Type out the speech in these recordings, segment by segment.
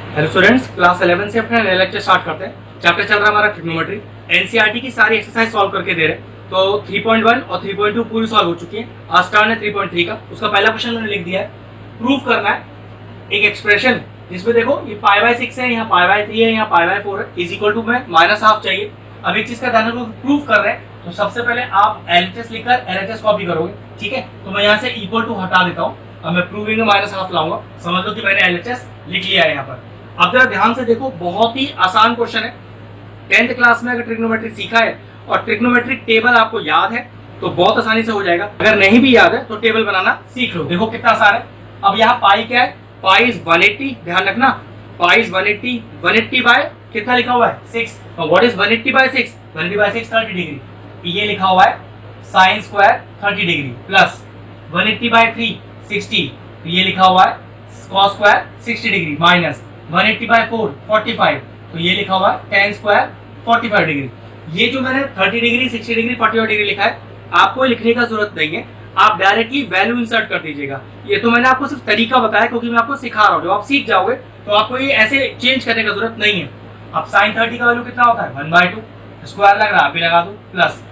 Hello students, class 11 से अपना नया लेक्चर स्टार्ट करते हैं। चैप्टर चल रहा है हमारा ट्रिग्नोमेट्री। एनसीईआरटी की सारी एक्सरसाइज सॉल्व करके दे रहे हैं। तो 3.1 और 3.2 पूरी सॉल्व हो चुकी है। आज टर्न है 3.3 का। उसका पहला क्वेश्चन मैंने लिख दिया है। प्रूफ करना है एक एक्सप्रेशन जिसमें देखो ये π/6 है, यहाँ π/3 है, यहाँ π/4 है, इज इक्वल टू में -½ चाहिए। अब एक चीज का ध्यान रखो, प्रूफ कर रहे हैं तो सबसे पहले आप LHS लिखकर LHS कॉपी करोगे, ठीक है। तो मैं यहाँ से इक्वल टू हटा देता हूँ। अब मैं प्रूविंग में -½ लाऊंगा। समझ लो कि मैंने LHS लिख लिया है यहाँ पर। अब जरा ध्यान से देखो, बहुत ही आसान क्वेश्चन है। 10th क्लास में अगर ट्रिग्नोमेट्री सीखा है और ट्रिग्नोमेट्रिक टेबल आपको याद है तो बहुत आसानी से हो जाएगा। अगर नहीं भी याद है तो टेबल बनाना सीख लो। देखो कितना आसान है। अब यहाँ पाई क्या है? Pi is 180। ध्यान रखना, पाई इज 180। 180 बाय कितना लिखा हुआ है? 6। What is 180/6? 180/6 30 डिग्री। ये लिखा हुआ है साइन स्क्वायर 30 डिग्री प्लस 180/3 60। ये लिखा हुआ है कॉस स्क्वायर 60 डिग्री माइनस 180/4 45। तो ये लिखा हुआ है tan स्क्वायर 45 डिग्री। ये जो मैंने 30 डिग्री 60 डिग्री 45 डिग्री लिखा है, आपको लिखने का जरूरत नहीं है। आप डायरेक्टली वैल्यू इंसर्ट कर दीजिएगा। ये तो मैंने आपको सिर्फ तरीका बताया क्योंकि मैं आपको सिखा रहा हूँ। जब आप सीख जाओगे तो आपको ये ऐसे चेंज करने का जरूरत नहीं है। अब साइन 30 का वैल्यू कितना होता है? 1/2। स्क्वायर लग रहा है, आप भी लगा दो, प्लस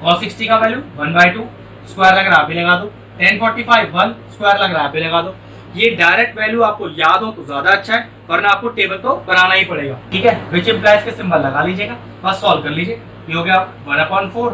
cos 60 का वैल्यू 1/2। स्क्वायर लग रहा है, आप भी लगा दो। tan 45 1 स्क्वायर लग रहा है, आप भी लगा दो। ये डायरेक्ट वैल्यू आपको याद हो तो ज्यादा अच्छा है, वरना आपको टेबल तो बनाना ही पड़ेगा, ठीक है। विच इम्प्लाइज के सिंबल लगा लीजिएगा, बस सॉल्व कर लीजिए। ये हो गया 1/4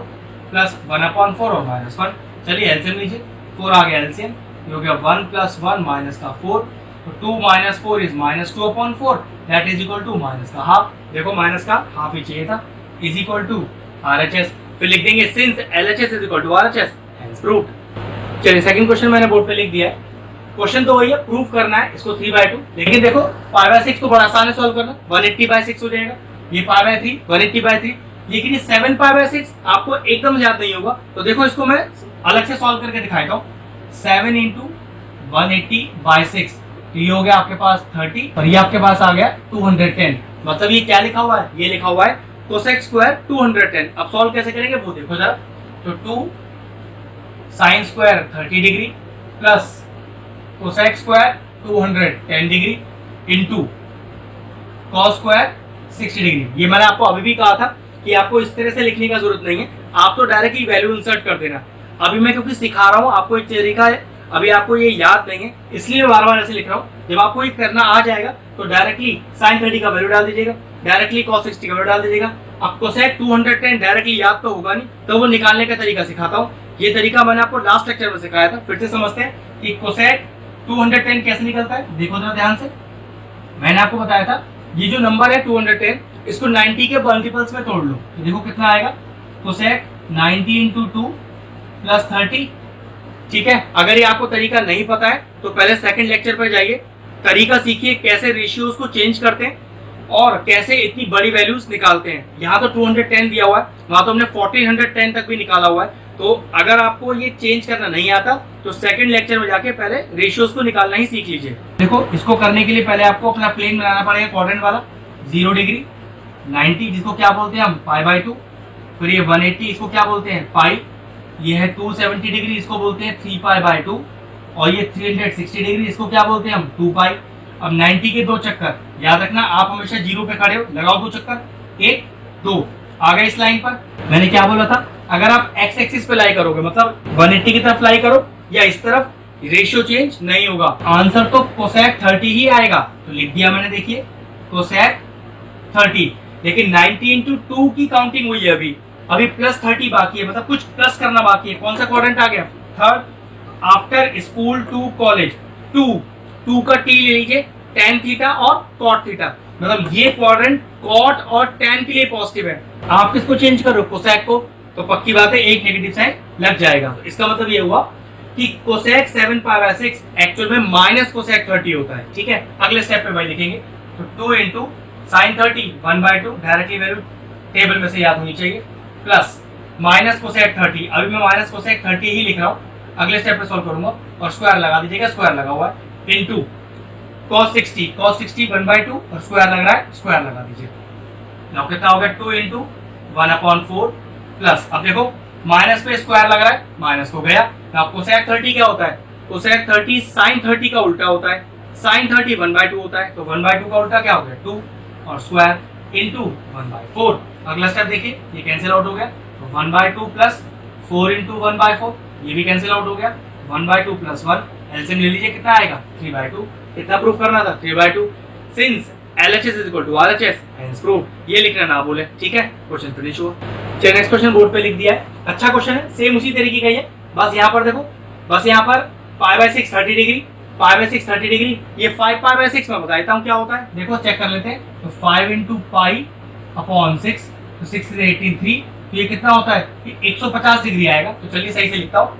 प्लस 1/4 और -1। चलिए एलसीएम लीजिए, 4 आ गया एलसीएम। ये हो गया 1 + 1 -4। तो 2 - 4 is -2/4, that is equal to -½ देखो माइनस का हाफ ही चाहिए था, इज इक्वल टू RHS। फिर लिख देंगे since LHS is equal to RHS, hence proved. चलिए सेकंड क्वेश्चन मैंने बोर्ड पे लिख दिया है। क्वेश्चन तो वही है, प्रूफ करना है इसको 3/2। लेकिन देखो π/6 तो बड़ा आसान है सॉल्व करना, 180/6 हो जाएगा। ये π/3 180/3। लेकिन ये 7π/6 आपको एकदम याद नहीं होगा, तो देखो इसको मैं अलग से सॉल्व करके दिखाता हूँ। 7 × 180/6, तो ये हो गया आपके पास 30 और ये आपके पास आ गया 210। मतलब ये क्या लिखा हुआ है? ये लिखा हुआ है कोसेक स्क्वायर 210। अब सॉल्व कैसे करेंगे वो देखो जरा। तो 2 sine square 30 degree plus cosec square 210 degree into cos square 60 degree. ये मैंने आपको अभी भी कहा था कि आपको इस तरह से लिखने का जरूरत नहीं है, आप तो डायरेक्टली वैल्यू इंसर्ट कर देना। अभी मैं क्योंकि सिखा रहा हूँ, आपको एक तरीका है, अभी आपको ये याद नहीं है इसलिए मैं बार बार ऐसे लिख रहा हूँ। जब आपको ये करना आ जाएगा तो डायरेक्टली साइन 30 का वैल्यू डाल दीजिएगा, डायरेक्टली कॉस 60 का वैल्यू डाल दीजिएगा। आपको कोसेक 210 डायरेक्टली याद तो होगा नहीं, तो वो निकालने का तरीका सिखाता हूँ। ये तरीका मैंने आपको लास्ट लेक्चर में सिखाया था, फिर से समझते हैं कि कोसेक 210 कैसे निकलता है। देखो जरा ध्यान से, मैंने आपको बताया था ये जो नंबर है 210, इसको 90 के मल्टीपल्स में तोड़ लो तो देखो कितना आएगा। कोसेक 90 × 2 + 30, ठीक है। अगर ये आपको तरीका नहीं पता है तो पहले सेकंड लेक्चर पर जाइए, तरीका सीखिए कैसे रेशियोज को चेंज करते हैं और कैसे इतनी बड़ी वैल्यूज निकालते हैं। यहाँ तो 210 दिया हुआ है, वहां तो हमने 1410 तक भी निकाला हुआ है। तो अगर आपको ये चेंज करना नहीं आता तो सेकंड लेक्चर में जाके पहले रेशियोज को निकालना ही सीख लीजिए। देखो इसको करने के लिए पहले आपको अपना प्लेन बनाना पड़ेगा, क्वाड्रेंट वाला। 0 डिग्री 90 जिसको क्या बोलते हैं हम π/2। फिर ये 180 इसको क्या बोलते हैं? पाई। ये है 270 डिग्री, इसको बोलते हैं 3π/2। और ये 360 डिग्री इसको क्या बोलते हैं हम? 2π। अब 90 के 2 चक्कर याद रखना, आप हमेशा 0 पे खड़े हो, लगाओ 2 चक्कर, 1 2 आ गए इस लाइन पर। मैंने क्या बोला था? अगर आप एक्स एक्सिस पे लाई करोगे मतलब 180 की तरफ लाई करो या इस तरफ, रेशियो चेंज नहीं होगा। आंसर तो कोसेक 30 ही आएगा, तो लिख दिया मैंने। देखिए कोसेक 30, लेकिन 90 × 2 की काउंटिंग हुई है अभी प्लस 30 बाकी है, मतलब कुछ प्लस करना बाकी है। कौन सा क्वाड्रेंट आ गया? Third. After school to college 2 का टी ले लीजिए, tan थीटा और cot थीटा, मतलब ये क्वाड्रेंट cot और tan के लिए पॉजिटिव है। आप किसको चेंज करो? कोसेक को, तो पक्की बात है एक नेगेटिव साइन लग जाएगा। तो इसका मतलब ये हुआ कि कोसेक 7π/6 एक्चुअल में माइनस कोसेक 30 होता है, ठीक है। अगले स्टेप पे भाई लिखेंगे तो 2 × साइन 30 1/2, डायरेक्टली वैल्यू टेबल में से याद होनी चाहिए, प्लस माइनस कोसेक 30। अभी मैं माइनस कोसेक 30 ही लिख रहा हूँ, अगले स्टेप पे सॉल्व करूंगा। और स्क्वायर लगा दीजिएगा, स्क्वायर लगा हुआ है, इनटू cos 60 1/2 और स्क्वायर लग रहा है, स्क्वायर लगा दीजिए। नाउ कितना हो गया? 2 × 1/4 प्लस, अब देखो माइनस पे स्क्वायर लग रहा है, माइनस हो गया। नाउ कोसेक 30 क्या होता है? कोसेक 30 साइन 30 का उल्टा होता है, साइन 30 1/2 होता है, तो 1/2 का उल्टा क्या हो गया 2 और स्क्वायर इंटू 1/4। अगला स्टेप देखिए, ये कैंसिल आउट हो गया, तो 1/2 प्लस 4 इंटू 1/4, ये भी कैंसिल आउट हो गया, 1/2 प्लस 1, एलसीएम ले लीजिए कितना आएगा 3/2। कितना प्रूफ करना था 3/2, since LHS is equal to RHS hence prove. ये लिखना ना बोले, ठीक है, क्वेश्चन फिनिश हुआ। चलिए नेक्स्ट क्वेश्चन बोर्ड पे लिख दिया है, अच्छा क्वेश्चन है, सेम उसी तरीके का ही है, बस यहाँ पर देखो, बस यहाँ पर π/6 30 डिग्री, π/6 30 डिग्री, ये 5π/6 में बता देता हूँ क्या होता है, देखो चेक कर लेते हैं, तो 5 इंटू पाई अपॉन 6, तो 6 से 18 3, तो ये कितना होता है, ये 150 डिग्री आएगा। तो चलिए सही से लिखता हूँ,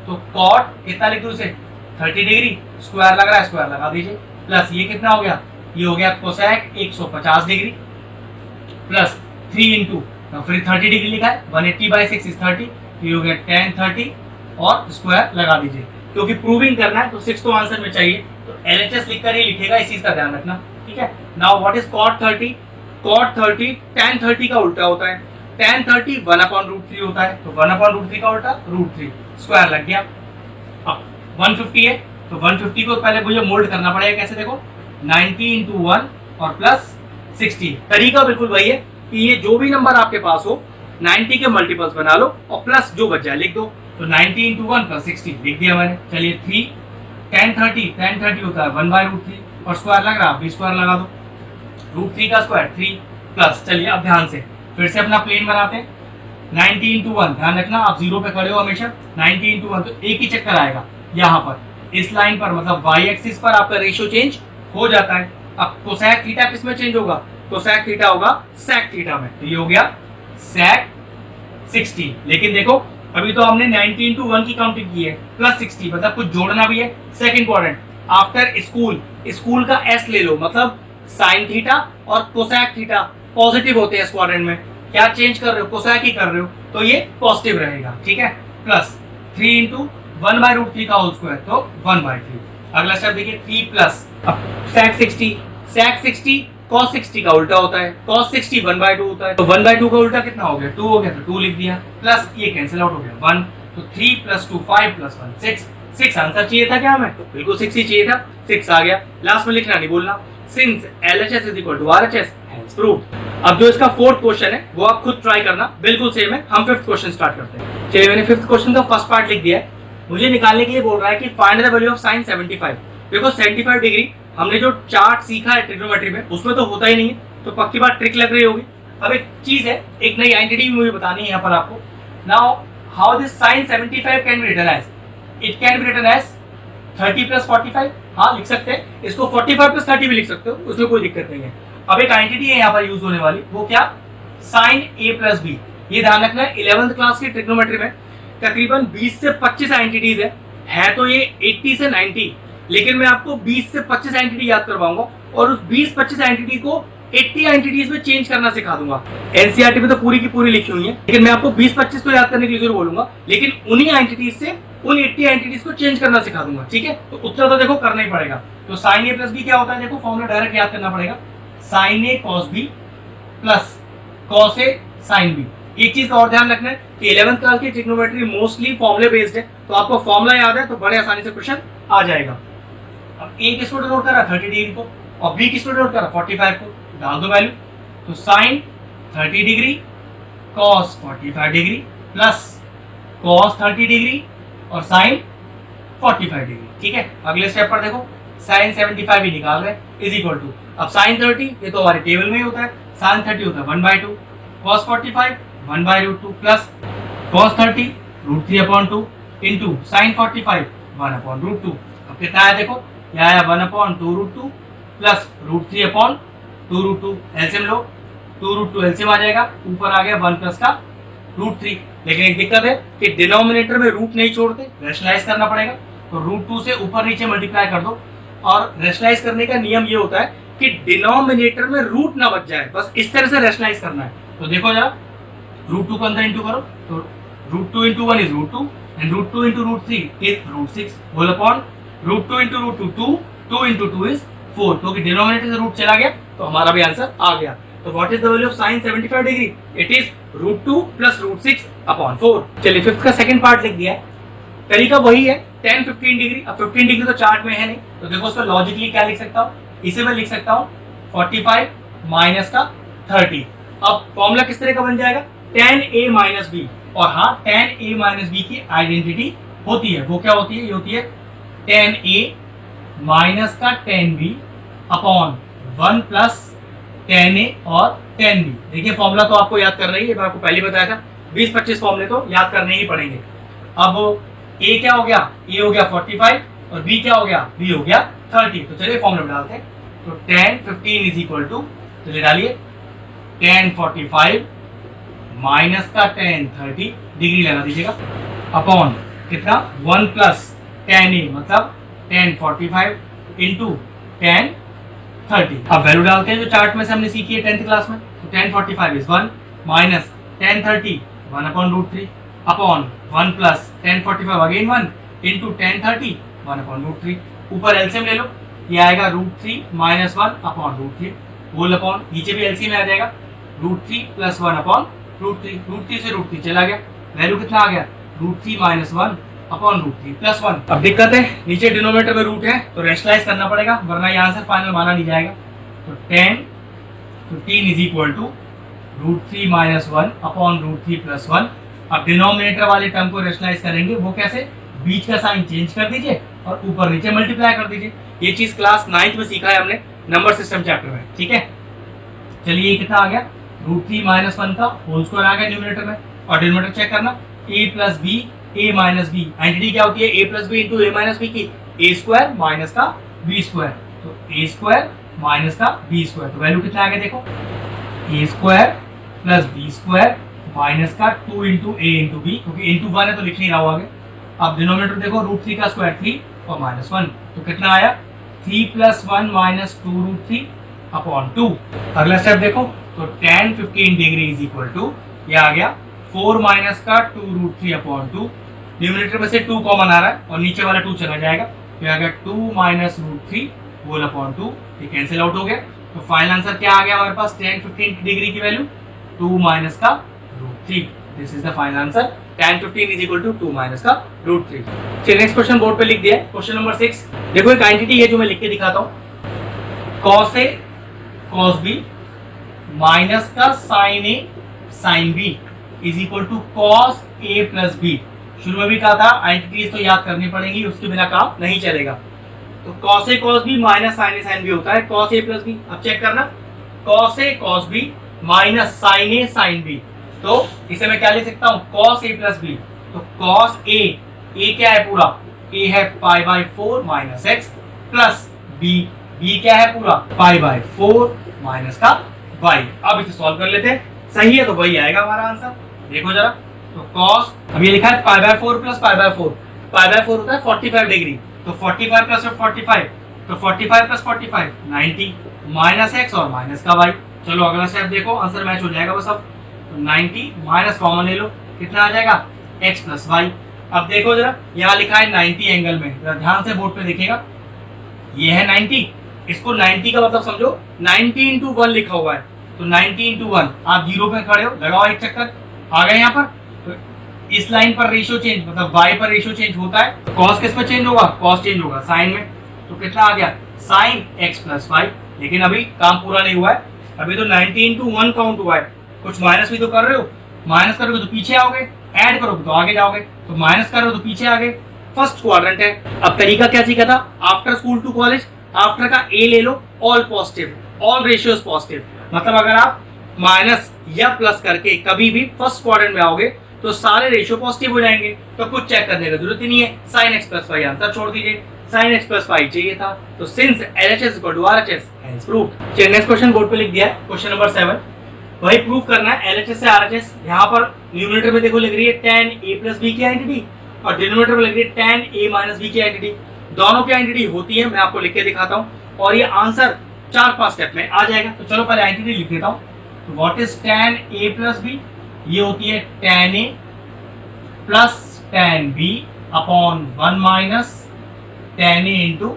तो कॉट कितना लिख दूँ इसे 30 डिग्री, स्क्वायर लग रहा है स्क्वायर लगा दीजिए, प्लस ये कितना हो गया, ये हो गया कोसेक 150 डिग्री, प्लस 3 इंटू फिर 30 डिग्री लिखा है, 180/6 इज 30, ये हो गया tan 30 और स्क्वायर लगा दीजिए, क्योंकि प्रूविंग करना है तो 6 तो आंसर में चाहिए, तो LHS लिखकर ही लिखेगा, इस चीज का ध्यान रखना, ठीक है। Now what is cot 30, cot 30 tan 30 का उल्टा होता है, tan 30 1/√3 होता है, तो 1/√3 का उल्टा √3, स्क्वायर लग गया। अब 150 है, तो 150 को पहले मुझे मोल्ड करना पड़ेगा, कैसे देखो 90 इंटू 1 और प्लस 60, तरीका बिल्कुल वही है कि ये जो भी नंबर आपके पास हो 90 के मल्टीपल्स बना लो और प्लस जो बच जाए लिख दो, तो 90 इंटू 1 प्लस 60 लिख दिया मैंने। चलिए 3 tan 30 होता है 1/√3 और स्क्वायर लग रहा है, स्क्वायर लगा दो, √3 का स्क्वायर 3 प्लस, चलिए अब ध्यान से फिर से अपना प्लेन बनाते हैं, 90 इंटू 1, ध्यान रखना आप जीरो पे खड़े हो हमेशा, 90 इंटू 1, तो एक ही चक्कर आएगा यहाँ पर इस लाइन पर, मतलब y एक्सिस पर आपका रेशियो चेंज हो जाता है। अब कोसेक थीटा किस में चेंज होगा, कोसेक थीटा होगा सेक थीटा में, तो ये हो गया सेक 60। लेकिन देखो अभी तो हमने 90 इंटू 1 की काउंटिंग की है, प्लस 60, मतलब कुछ जोड़ना भी है। सेक इंपॉर्टेंट, आफ्टर स्कूल, स्कूल का एस ले लो, मतलब साइन थीटा और कोसेक थीटा पॉजिटिव होते हैं क्वाड्रेंट में, क्या चेंज कर रहे हो, कोसेक ही कर रहे हो, तो ये पॉजिटिव रहेगा, ठीक है। प्लस 3 इंटू 1/√3 का होल स्क्वायर, तो 1/3। अगला स्टेप देखिए 3 प्लस सेक 60, सेक 60 cos 60 का उल्टा होता है, cos 60 1/2 होता है, तो 1/2 का उल्टा कितना हो गया 2 हो गया, तो 2 लिख दिया, प्लस ये कैंसिल आउट हो गया 1, तो 3 + 2 5 + 1 6, 6 आंसर चाहिए था क्या हमें, तो बिल्कुल 6 ही चाहिए था, 6 आ गया। लास्ट में लिखना नहीं बोलना, since LHS is equal to RHS hence proved. अब जो इसका फोर्थ क्वेश्चन है वो आप खुद ट्राई करना, बिल्कुल सेम है। हम फिफ्थ क्वेश्चन स्टार्ट करते हैं। चलिए मैंने फिफ्थ क्वेश्चन का फर्स्ट पार्ट लिख दिया है, मुझे निकालने के लिए बोल रहा है कि find the value of sin 75। देखो 75 डिग्री हमने जो चार्ट सीखा है ट्रिग्नोमेट्री में उसमें तो होता ही नहीं है, तो पक्की बात ट्रिक लग रही होगी। अब एक चीज है, एक नई आइडेंटिटी मुझे बतानी है यहाँ पर आपको। Now how this sin 75 can be written as, it can be written as 30 + 45, हाँ लिख सकते हैं इसको, 45 + 30 भी लिख सकते हो, उसमें कोई दिक्कत नहीं है। अब एक आइडेंटिटी है यहाँ पर यूज होने वाली, वो क्या, sin a + b। ये ध्यान रखना है 11th क्लास की ट्रिग्नोमेट्री में तकरीबन 20 से 25 आइडेंटिटीज है तो ये 80 से 90, लेकिन मैं आपको 20 से 25 आइडेंटिटी याद करवाऊंगा और उस 20-25 आइडेंटिटी को 80 आइडेंटिटीज में चेंज करना सिखा दूंगा। एनसीईआरटी में तो पूरी की पूरी लिखी हुई है, लेकिन मैं आपको 20-25 तो याद करने के लिए जरूर बोलूंगा, लेकिन उन्हीं आइडेंटिटीज से उन 80 आइडेंटिटीज को चेंज करना सिखा दूंगा, ठीक है। तो उत्तर तो देखो करना ही पड़ेगा। तो sin a + b क्या होता है, देखो फॉर्मूला डायरेक्ट याद करना पड़ेगा, sin a cos b plus cos a sin b। एक चीज का और ध्यान रखना है कि 11th क्लास की ट्रिग्नोमेट्री मोस्टली फॉर्मूले बेस्ड है, तो आपको फॉर्मूला याद है तो बड़े आसानी से क्वेश्चन आ जाएगा। अब a किसको डिनोट कर रहा है 30 डिग्री को, और b किसको डिनोट कर रहा है 45 को, डाल दो वैल्यू, तो sin 30 degree cos 45 degree plus cos 30 degree और sin 45 डिग्री, ठीक है। अगले स्टेप पर देखो sin 75 ही निकाल रहे हैं इज इक्वल टू, अब sin 30 ये तो हमारे टेबल में ही होता है, sin 30 होता है 1/2, cos 45 1/√2 plus cos 30 √3/2 into sin 45 1/√2। अब कितना है देखो, यह आया 1/2√2 प्लस √3/2√2, एलसीएम लो, 2√2 एलसीएम आ जाएगा, ऊपर आ गया 1 प्लस का √3। लेकिन एक दिक्कत है कि डिनोमिनेटर में रूट नहीं छोड़ते, रैशनलाइज करना पड़ेगा, तो √2 से ऊपर नीचे मल्टीप्लाई कर दो, और रैशनलाइज करने का नियम ये होता है कि डिनोमिनेटर में रूट ना बच जाए, बस इस तरह से रैशनलाइज करना है। तो देखो जरा √2 को अंदर इंटू करो, तो √2 × 1 is √2 and √2 × √3 is √6 whole upon √2 × √2 2, 2 × 2 is 4, क्योंकि डिनोमिनेटर से रूट चला गया तो हमारा भी आंसर आ गया। तो what is the value of sin 75 degree, it is √2 + √6/4। चलिए फिफ्थ का सेकंड पार्ट लिख दिया है, तरीका वही है, 10 15 डिग्री। अब 15 डिग्री तो चार्ट में है नहीं, तो देखो उसको लॉजिकली क्या लिख सकता हूँ, इसे मैं लिख सकता हूँ 45 माइनस का 30। अब फॉर्मूला किस तरह का बन जाएगा, tan a माइनस बी। और हाँ, tan a माइनस बी की आइडेंटिटी होती है, वो क्या होती है, ये होती है tan a माइनस का tan b upon 1 plus tan a और tan b। देखिए फॉर्मूला तो आपको याद करना ही है, मैं आपको पहले बताया था 20-25 फॉर्मूले तो याद करने ही पड़ेंगे। अब a क्या हो गया, a हो गया 45 और b क्या हो गया, b हो गया 30। तो चलिए फॉर्मूला में डालते हैं। तो tan 15 इज इक्वल टू, चलिए डालिए tan 45 माइनस का tan 30 डिग्री लगा दीजिएगा अपॉन कितना 1 प्लस tan a मतलब tan 45 इंटू tan 30। अब वैल्यू डालते हैं जो चार्ट में से हमने सीखी है 10th क्लास में। तो tan 45 is 1 minus tan 30 1 upon root 3 upon 1 plus tan 45 again 1 into tan 30 1 upon root 3। ऊपर एलसीएम ले लो, ये आएगा root 3 minus 1 upon root 3 whole upon, नीचे भी एलसीएम आ जाएगा root 3 plus 1 upon root 3। Root 3 से रूट 3 चला गया, वैल्यू कितना आ गया root 3 minus 1 upon root 3 plus 1। अब दिक्कत है नीचे डिनोमिनेटर में रूट है तो रेशनलाइज करना पड़ेगा, वरना ये आंसर फाइनल माना नहीं जाएगा। तो tan 15 is equal to root 3 minus 1 upon root 3 plus 1। अब डिनोमिनेटर वाले टर्म को रेशनलाइज करेंगे, वो कैसे, बीच का साइन चेंज कर दीजिए और ऊपर नीचे मल्टीप्लाई कर दीजिए। ये चीज क्लास 9th में सीखा है हमने नंबर सिस्टम चैप्टर में, ठीक है। चलिए ये कितना आ गया, रूट 3 माइनस 1 का होल स्क्वायर आ गया न्यूमरेटर में, और डिनोमिनेटर चेक करना a plus b a minus b. Identity क्या होती है, a plus b into a minus b की, a स्क्वायर माइनस का b स्क्वायर। तो a स्क्वायर माइनस का b स्क्वायर, तो वैल्यू कितना आ गया देखो, a square plus b square minus का 2 इंटू a इंटू b, क्योंकि इंटू 1 है तो लिख नहीं रहा हूँ आगे। अब डिनोमिनेटर देखो रूट 3 का स्क्वायर 3 और माइनस 1, तो कितना आया 3 प्लस 1 माइनस 2 रूट 3 अपॉन 2। अगला स्टेप देखो, तो tan 15 degree is equal to, ये आ गया 4 माइनस का 2 रूट 3 अपॉन 2। न्यूमरेटर में से 2 कॉमन आ रहा है और नीचे वाला 2 चला जाएगा, तो आ गया 2 माइनस रूट 3 होल अपॉन 2, ये कैंसिल आउट हो गया। तो फाइनल आंसर क्या आ गया हमारे पास, tan 15 डिग्री की वैल्यू 2 माइनस का root 3। This is the final answer, tan 15 is equal to 2 minus का रूट 3। चलिए नेक्स्ट क्वेश्चन बोर्ड पे लिख दिया है, क्वेश्चन नंबर 6। देखो एक आइडेंटिटी है जो मैं लिख के दिखाता हूँ, cos a cos b minus का sin a sin b is equal to cos a plus b। शुरू में भी कहा था आइडेंटिटीज तो याद करनी पड़ेगी, उसके बिना काम नहीं चलेगा। तो cos a cos b minus sin a sin b होता है cos a प्लस b। अब चेक करना, cos a cos b minus sin a sin b, तो इसे मैं क्या लिख सकता हूँ, cos a प्लस b। तो cos a क्या है पूरा, a है pi by 4 minus x plus b क्या है पूरा पाई बाई 4 माइनस का y। अब इसे सॉल्व कर लेते हैं, सही है तो वही आएगा हमारा आंसर। देखो जरा, तो cos, अब ये लिखा है pi by 4 plus pi by 4, pi by 4 होता है 45 डिग्री, तो 45 प्लस 45, तो 45 प्लस 45 90 माइनस x और माइनस का y। चलो अगला स्टेप देखो, आंसर मैच हो जाएगा बस। अब 90 माइनस कॉमन ले लो, कितना आ जाएगा x प्लस y। अब देखो जरा, यहाँ लिखा है 90 एंगल में, जरा ध्यान से बोर्ड पे देखिएगा, ये है 90, इसको 90 का मतलब समझो 90 इंटू 1 लिखा हुआ है, तो 90 इंटू 1, आप जीरो पे खड़े हो, लगाओ एक चक्कर, आ गए यहाँ पर। तो इस लाइन पर रेशियो चेंज, मतलब y पर रेशियो चेंज होता है, तो cos किस में चेंज होगा, cos चेंज होगा sin में, तो कितना आ गया sin x प्लस y। लेकिन अभी काम पूरा नहीं हुआ है, अभी तो 90 इंटू 1 काउंट हुआ है, कुछ माइनस भी तो कर रहे हो, माइनस करोगे तो पीछे आओगे, ऐड करोगे तो आगे जाओगे, तो माइनस करोगे तो पीछे आगे, फर्स्ट क्वाड्रेंट है। अब तरीका क्या सीखा था, after school to college, after का ए ले लो, all positive, all ratios positive, मतलब अगर आप माइनस या प्लस करके कभी भी फर्स्ट क्वाड्रेंट में आओगे तो सारे रेशियो पॉजिटिव हो जाएंगे, तो कुछ चेक करने की जरूरत ही नहीं है, sin x plus y answer छोड़ दीजिए, sin x प्लस y चाहिए था, तो since LHS equal to RHS hence proved. चलिए नेक्स्ट क्वेश्चन बोर्ड पे लिख दिया है, क्वेश्चन नंबर 7। वही प्रूव करना है LHS से RHS। यहाँ पर न्यूमरेटर में देखो लिख रही है tan a प्लस b की आइडेंटिटी, और डिनोमिनेटर में लिख रही है tan a माइनस b की आइडेंटिटी। दोनों की आइडेंटिटी होती है, मैं आपको लिख के दिखाता हूँ, और ये आंसर 4-5 स्टेप में आ जाएगा। तो चलो पहले आइडेंटिटी लिख देता हूँ। तो what is tan a plus b, ये होती है tan a plus tan b upon 1 minus tan a into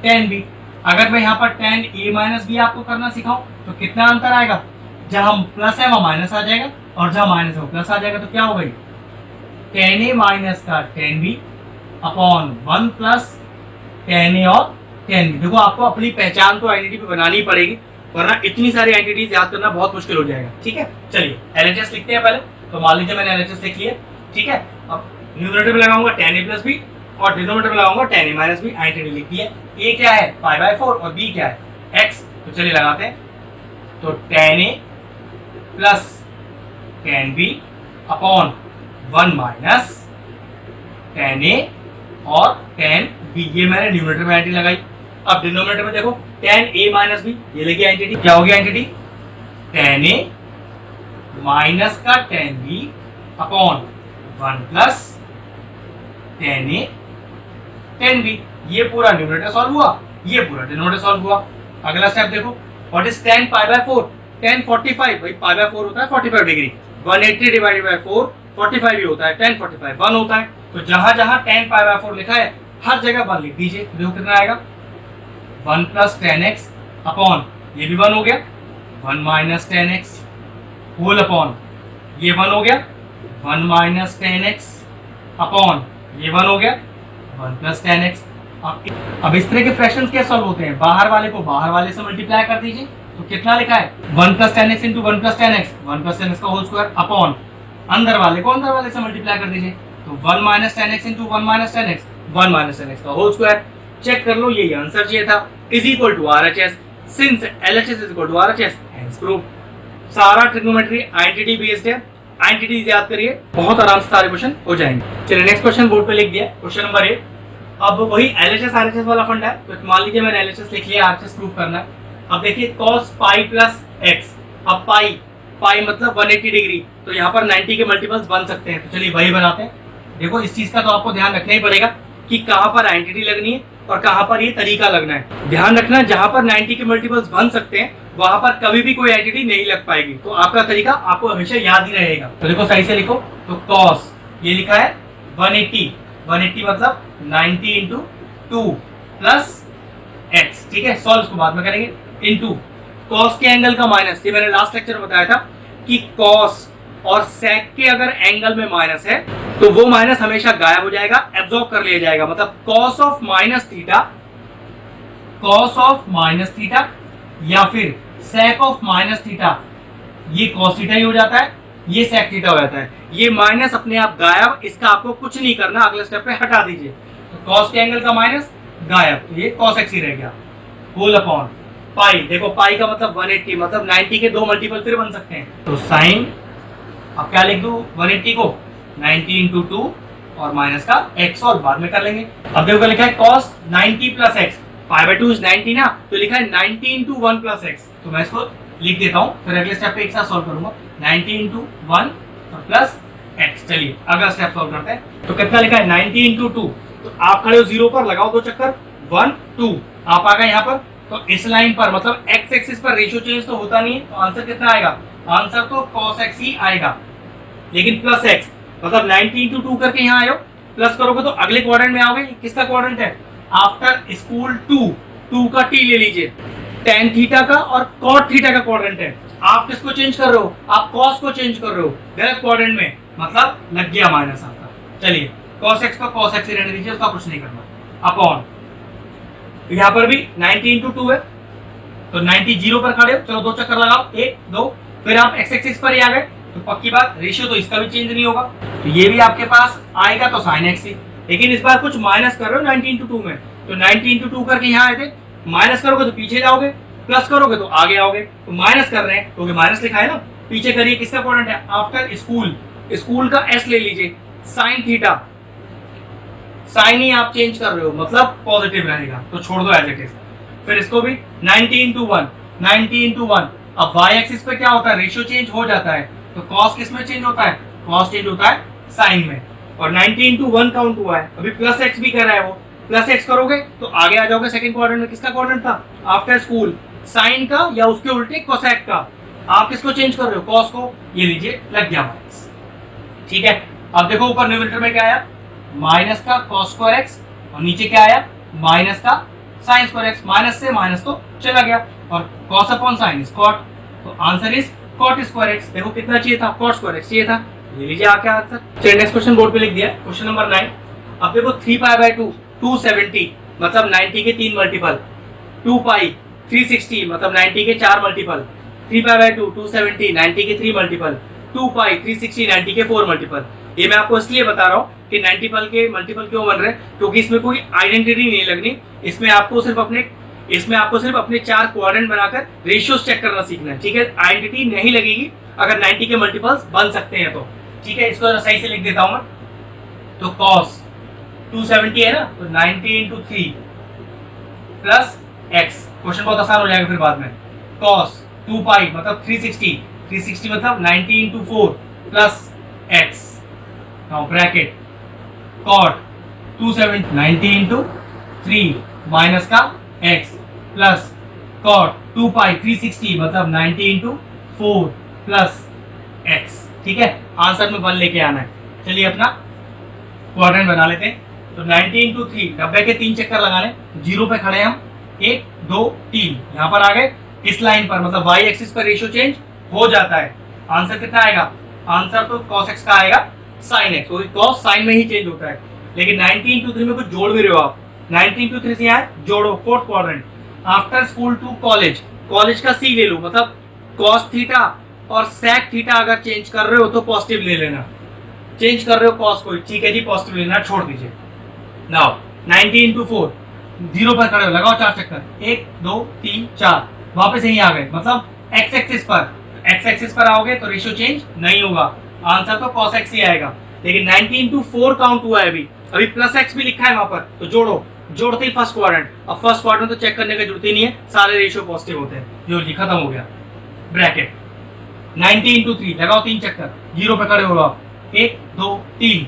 tan b। अगर मैं यहाँ पर tan a माइनस b आपको करना सिखाऊं तो कितना अंतर आएगा, जहां प्लस है वहां माइनस आ जाएगा, और जहां माइनस है वो प्लस आ जाएगा, तो क्या हो गई tan a माइनस का tan b upon 1 plus tan a और tan b। देखो आपको अपनी पहचान तो आइडेंटिटी पे बनानी ही पड़ेगी, वरना इतनी सारी आइडेंटिटीज याद करना बहुत मुश्किल हो जाएगा। ठीक है, चलिए LHS लिखते हैं पहले। तो मान लीजिए मैंने LHS लिख लिया। ठीक है, अब न्यूमरेटर में लगाऊंगा tan a प्लस b और डिनोमिनेटर में लगाऊंगा tan a minus b। Identity लिख दी है। a क्या है π/4 और b क्या है x। तो चलिए लगाते हैं। तो tan a plus tan b upon 1 minus tan a और tan b। ये मैंने न्यूमरेटर में आइडेंटिटी लगाई। अब डिनोमिनेटर में देखो tan a माइनस b, ये लेके आइडेंटिटी क्या होगी आइडेंटिटी tan a माइनस का tan b upon 1 plus tan a tan b। ये पूरा न्यूमरेटर सॉल्व हुआ, ये पूरा डिनोमिनेटर सॉल्व हुआ। अगला स्टेप देखो, व्हाट इज tan π/4? tan 45, भाई π/4 होता है 45 डिग्री। 180 डिवाइडेड बाय 4 45 ही होता है। tan 45 1 होता है। तो जहां जहां tan π/4 लिखा है हर जगह 1 लिख दीजिए। देखो कितना आएगा 1 प्लस tan x अपॉन ये भी 1 हो गया 1 minus tan x whole upon ये 1 हो गया 1 माइनस tan x अपॉन ये 1 हो गया 1 प्लस tan x। अब इस तरह के फ्रैक्शंस क्या सॉल्व होते हैं? बाहर वाले को बाहर वाले से मल्टीप्लाई कर दीजिए। तो कितना लिखा है 1 plus tan x into 1 plus tan x, 1 plus tan x का होल स्क्वायर अपॉन अंदर वाले को अंदर वाले से मल्टीप्लाई कर दीजिए। तो 1 minus tan x into 1 minus tan x, 1 minus tan x का होल स्क्वायर। चेक कर लो, यही आंसर चाहिए था। Is equal to RHS since LHS is equal to RHS hence prove. सारा ट्रिग्नोमेट्री आइडेंटिटी बेस्ड है। आइडेंटिटीज याद करिए, बहुत आराम से सारे क्वेश्चन हो जाएंगे। चलिए नेक्स्ट क्वेश्चन बोर्ड पे लिख दिया, क्वेश्चन नंबर 8। अब वही LHS RHS वाला फंडा है। तो मान लीजिए मैंने LHS लिख लिया, RHS प्रूव करना है। अब देखिए cos पाई प्लस x। अब पाई मतलब 180 डिग्री, तो यहाँ पर 90 के मल्टीपल्स बन सकते हैं। तो चलिए वही बनाते हैं। देखो इस चीज का तो आपको ध्यान रखना ही पड़ेगा कि कहाँ पर आइडेंटिटी लगनी है और कहाँ पर ये तरीका लगना है। ध्यान रखना, जहां पर 90 के मल्टीपल्स बन सकते हैं वहां पर कभी भी कोई आइडेंटिटी नहीं लग पाएगी। तो आपका तरीका आपको हमेशा याद ही रहेगा। तो देखो सही से लिखो। तो cos ये लिखा है 180 मतलब 90 इंटू 2 प्लस x। ठीक है, सॉल्व इसको बाद में करेंगे। इंटू cos के एंगल का माइनस, ये मैंने लास्ट लेक्चर में बताया था कि cos और sec के अगर एंगल में माइनस है तो वो माइनस हमेशा गायब हो जाएगा, एब्जॉर्ब कर लिया जाएगा। मतलब cos ऑफ माइनस थीटा या फिर sec ऑफ माइनस थीटा, ये cos थीटा ही हो जाता है, ये sec थीटा हो जाता है। ये माइनस अपने आप गायब, इसका आपको कुछ नहीं करना, अगले स्टेप पे हटा दीजिए। तो cos के एंगल का माइनस गायब, तो ये cos x ही रह गया होल अपॉन पाई। देखो पाई का मतलब 180, मतलब 90 के दो मल्टीपल फिर बन सकते हैं। तो साइन, अब क्या लिख दूं 180 को 90 इंटू 2 और माइनस का x और बाद में कर लेंगे। अब देखो लिखा है cos 90 प्लस x, π/2 इज 90 ना, तो लिखा है 90 इंटू 1 प्लस x। तो मैं इसको लिख देता हूँ, फिर अगले स्टेप पे एक साथ सॉल्व करूंगा। 90 इंटू 1 और प्लस x। चलिए अगला स्टेप सॉल्व करते हैं। तो कितना लिखा है 90 इंटू 2, तो आप खड़े हो 0 पर, लगाओ 2 चक्कर 1 2, आप आ गए यहाँ पर। तो इस लाइन पर मतलब x एक्सिस पर रेशियो चेंज तो होता नहीं है, तो आंसर कितना आएगा? आंसर तो cos x ही आएगा, लेकिन प्लस x मतलब 90 इंटू 2 करके यहाँ आयो, प्लस करोगे तो अगले क्वाड्रेंट में आओगे। किसका क्वाड्रेंट है? आफ्टर स्कूल 2 का t ले लीजिए, tan थीटा का और cot थीटा का क्वाड्रेंट है। आप किसको चेंज कर रहे हो? आप cos को चेंज कर रहे हो गलत क्वाड्रेंट में, मतलब लग गया माइनस आपका। चलिए cos x पर cos x ही रहने दीजिए, उसका कुछ नहीं करना। अपॉन यहाँ पर भी 90 इंटू 2 है, तो 90 0 पर खड़े हो, चलो 2 चक्कर लगाओ 1 2, फिर आप x एक्सिस पर ही आ गए। तो पक्की बात रेशियो तो इसका भी चेंज नहीं होगा, तो ये भी आपके पास आएगा तो sin x ही। लेकिन इस बार कुछ माइनस कर रहे हो 90 इंटू 2 में, तो 90 इंटू 2 करके यहाँ आए थे, माइनस करोगे तो पीछे जाओगे, प्लस करोगे तो आगे आओगे। तो माइनस कर रहे हैं क्योंकि माइनस लिखा है ना, पीछे करिए किसका क्वाड्रेंट है? आफ्टर स्कूल का s ले लीजिए, sin थीटा, साइन ही आप चेंज कर रहे हो मतलब पॉजिटिव रहेगा, तो छोड़ दो एज इट इज। फिर इसको भी 90 इंटू 1। अब y एक्सिस पे क्या होता है? रेशियो चेंज हो जाता है, तो cos किस में चेंज होता है? cos चेंज होता है साइन में। और 90 इंटू 1 काउंट हुआ है, अभी प्लस x भी कर रहा है वो, प्लस x करोगे तो आगे आ जाओगे सेकंड क्वाड्रेंट में। किसका क्वाड्रेंट था? आफ्टर स्कूल, साइन का या उसके उल्टे कोसेक का। आप किसको चेंज कर रहे हो? cos को, ये लीजिए लग गया माइनस। ठीक है, अब देखो ऊपर न्यूमरेटर में क्या आया? माइनस का cos स्क्वायर x और नीचे क्या आया? माइनस का sin स्क्वायर x। माइनस से माइनस तो चला गया और cos upon sin is cot, तो answer is cot square x। देखो कितना चाहिए था? cot स्क्वायर x चाहिए था, ये लीजिए आके आंसर। चलिए नेक्स्ट क्वेश्चन बोर्ड पे लिख दिया, क्वेश्चन नंबर 9। अब देखो 3π/2 270 मतलब 90 के 3 मल्टीपल, 2π 360 मतलब 90 के 4 मल्टीपल, 3π/2 270 90 के 3 मल्टीपल, 2π 360 90 के 4 मल्टीपल। ये मैं आपको इसलिए बता रहा हूँ कि 90 के मल्टीपल क्यों बन रहे हैं, क्योंकि इसमें कोई आइडेंटिटी नहीं लगनी, इसमें आपको सिर्फ अपने 4 क्वाड्रेंट बनाकर रेशियोज चेक करना सीखना है, ठीक है। आइडेंटिटी नहीं लगेगी अगर 90 के मल्टीपल्स बन सकते हैं तो, ठीक है। इसको सही से लिख देता हूं मैं, तो cos 270 है ना, तो 90 इंटू 3 प्लस एक्स, क्वेश्चन बहुत आसान हो जाएगा फिर बाद में। cos 2π मतलब 360 मतलब 90 into 4 plus x, now bracket cot 270 90 into 3 minus का x प्लस cot 2π 360 मतलब 90 इंटू 4 प्लस x, ठीक है। आंसर में 1 लेके आना है। चलिए अपना क्वाड्रेंट बना लेते हैं। तो 90 इंटू 3, 90 के 3 चक्कर लगाने, 0 पे खड़े हम, 1 2 3 यहाँ पर आ गए। इस लाइन पर मतलब y एक्सिस पर रेशियो चेंज हो जाता है। आंसर कितना आएगा? आंसर तो cos x का आएगा sin x, क्योंकि cos sin में ही चेंज होता है। लेकिन 90 इंटू 3 में कुछ जोड़ भी रहे हो आप, 90 इंटू 3 से यहाँ जोड़ो, fourth quadrant. After school to college, college का सी ले लो, मतलब cos थीटा और sec थीटा अगर चेंज कर रहे हो तो पॉजिटिव ले लेना, चेंज कर रहे हो cos को, ठीक है जी, पॉजिटिव लेना, छोड़ दीजिए। नाउ 90 इंटू 4, 0 पर खड़े हो, लगाओ 4 चक्कर, 1 2 3 4, वापस यहीं आ गए, मतलब x एक्सिस पर आओगे तो रेशियो चेंज नहीं होगा, आंसर तो cos x ही आएगा। लेकिन 90 इंटू 4 काउंट हुआ है अभी प्लस x भी लिखा है वहां पर, तो जोड़ते ही फर्स्ट क्वाड्रेंट। अब फर्स्ट क्वाड्रेंट तो चेक करने की जरूरत ही नहीं है, सारे रेशियो पॉजिटिव होते हैं, जो जी खत्म हो गया। ब्रैकेट 90 इंटू 3, लगाओ 3 चक्कर, 0 पे खड़े हो आप, 1 2 3,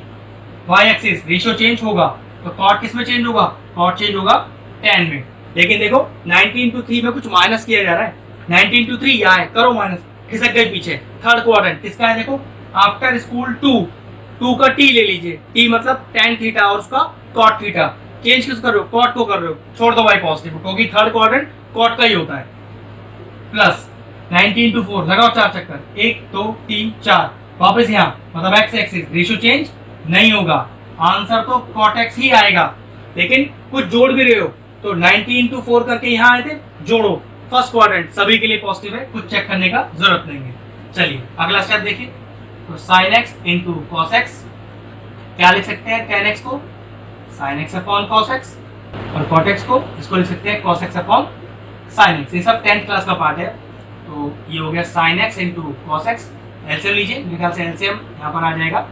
y एक्सिस रेशियो चेंज होगा तो cot किस में चेंज होगा? cot चेंज होगा tan में। लेकिन देखो 90 इंटू 3 में कुछ माइनस किया जा रहा है, 90 इंटू 3 यहाँ है, करो माइनस, खिसक गए पीछे। थर्ड क्वाड्रेंट किसका है देखो, आफ्टर स्कूल 2 का t ले लीजिए, t मतलब tan थीटा और उसका cot थीटा, चेंज किस कर रहे हो? cot को कर रहे हो, छोड़ दो भाई पॉजिटिव, क्योंकि थर्ड क्वाड्रेंट cot का ही होता है। प्लस 90 इंटू 4, लगाओ 4 चक्कर, 1 2 3 4, वापस यहाँ, मतलब x एक्सिस रेशियो चेंज नहीं होगा, आंसर तो cot x ही आएगा। लेकिन कुछ जोड़ भी रहे हो तो 90 इंटू 4 करके यहाँ आए थे, जोड़ो, फर्स्ट क्वाड्रेंट सभी के लिए पॉजिटिव है, कुछ चेक करने का जरूरत नहीं है। चलिए अगला स्टेप देखिए, तो sin x into cos x, क्या लिख सकते हैं tan x को sin x upon cos x, और cot x को इसको लिख सकते हैं cos x upon sin x। ये सब 10th क्लास का पार्ट है। तो ये हो गया sin x into cos x, LCM लीजिए, मेरे ख्याल से एलसीएम यहाँ पर आ जाएगा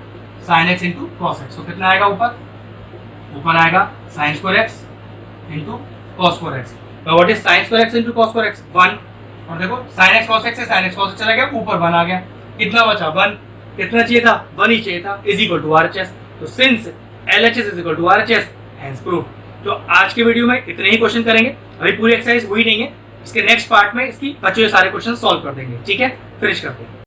sin x into cos x, तो कितना आएगा ऊपर आएगा sin square x into cos square x। तो what is sin square x into cos square x? 1, और देखो sin x cos x से sin x cos x चला गया, ऊपर 1 आ गया, कितना बचा? 1, कितना चाहिए था? 1 ही चाहिए था, इज इक्वल टू RHS। तो since LHS is equal to RHS, hence proof. तो आज के वीडियो में इतने ही क्वेश्चन करेंगे, अभी पूरी एक्सरसाइज हुई नहीं है, इसके नेक्स्ट पार्ट में इसकी बचे हुए सारे क्वेश्चन सॉल्व कर देंगे, ठीक है, फिनिश करते हैं।